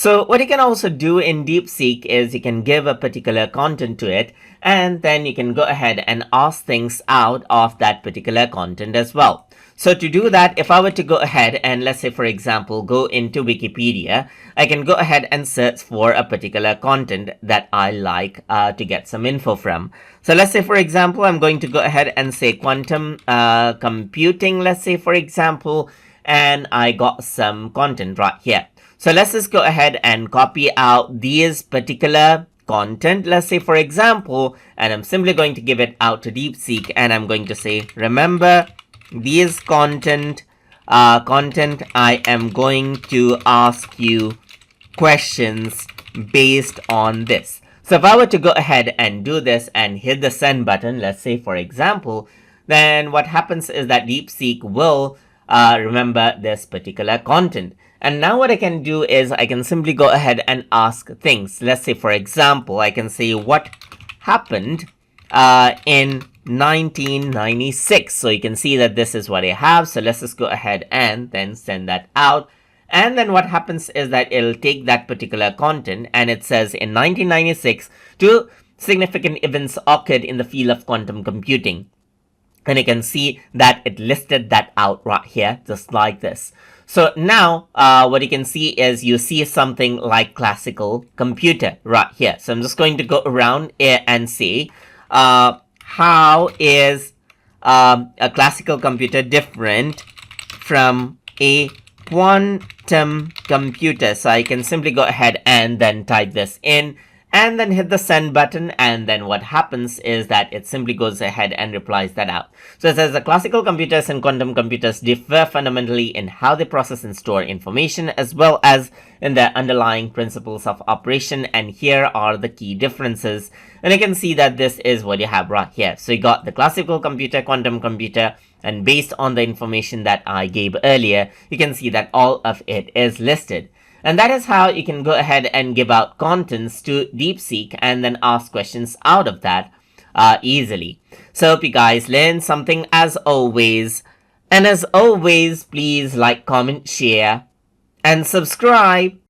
So what you can also do in DeepSeek is you can give a particular content to it, and then you can go ahead and ask things out of that particular content as well. So to do that, if I were to go ahead and let's say, for example, go into Wikipedia, I can go ahead and search for a particular content that I like to get some info from. So let's say, for example, I'm going to go ahead and say quantum computing, let's say, for example, and I got some content right here. So let's just go ahead and copy out these particular content, let's say, for example, and I'm simply going to give it out to DeepSeek, and I'm going to say, remember these content, I am going to ask you questions based on this. So if I were to go ahead and do this and hit the send button, let's say, for example, then what happens is that DeepSeek will remember this particular content. And now what I can do is I can simply go ahead and ask things. Let's say, for example, I can say what happened in 1996. So you can see that this is what I have. So let's just go ahead and then send that out. And then what happens is that it'll take that particular content and it says in 1996, two significant events occurred in the field of quantum computing. And you can see that it listed that out right here, just like this. So now what you can see is you see something like classical computer right here. So I'm just going to go around here and say, how is a classical computer different from a quantum computer? So I can simply go ahead and then type this in and then hit the send button, and then what happens is that it simply goes ahead and replies that out. So it says the classical computers and quantum computers differ fundamentally in how they process and store information, as well as in their underlying principles of operation, and here are the key differences. And you can see that this is what you have right here. So you got the classical computer, quantum computer, and based on the information that I gave earlier, you can see that all of it is listed. And that is how you can go ahead and give out contents to DeepSeek and then ask questions out of that easily. So hope you guys learned something as always. And as always, please like, comment, share, and subscribe.